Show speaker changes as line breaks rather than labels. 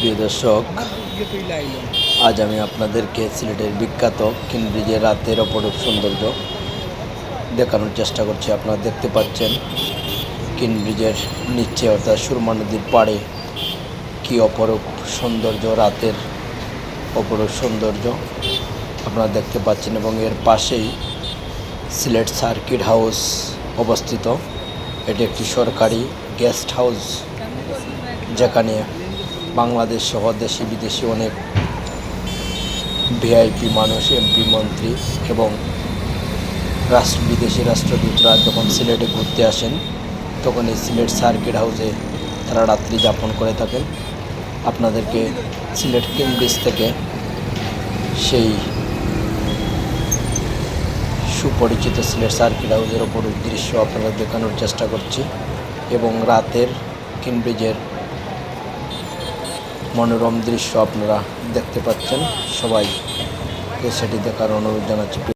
প্রিয় দর্শক, আজ আমি আপনাদেরকে সিলেটের বিখ্যাত কিনব্রিজের রাতের অপরূপ সৌন্দর্য দেখানোর চেষ্টা করছি। আপনারা দেখতে পাচ্ছেন কিনব্রিজের নিচে অর্থাৎ সুরমা নদীর পাড়ে কি অপরূপ সৌন্দর্য, রাতের অপরূপ সৌন্দর্য আপনারা দেখতে পাচ্ছেন। এবং এর পাশেই সিলেট সার্কিট হাউস অবস্থিত। এটি একটি সরকারি গেস্ট হাউস, যেখানে বাংলাদেশ সহ দেশি বিদেশি অনেক ভিআইপি মানুষ, এমপি, মন্ত্রী এবং বিদেশি রাষ্ট্রদূতরা যখন সিলেটে ঘুরতে আসেন তখন এই সিলেট সার্কিট হাউসে তারা রাত্রি যাপন করে থাকেন। আপনাদেরকে সিলেট কিনব্রিজ থেকে সেই সুপরিচিত সিলেট সার্কিট হাউসের অপরূপ দৃশ্য আপনাদের দেখানোর চেষ্টা করছি এবং রাতের কিনব্রিজের মনোরম দৃশ্য আপনারা দেখতে পাচ্ছেন। সবাই সেটি দেখার অনুরোধ জানাচ্ছি।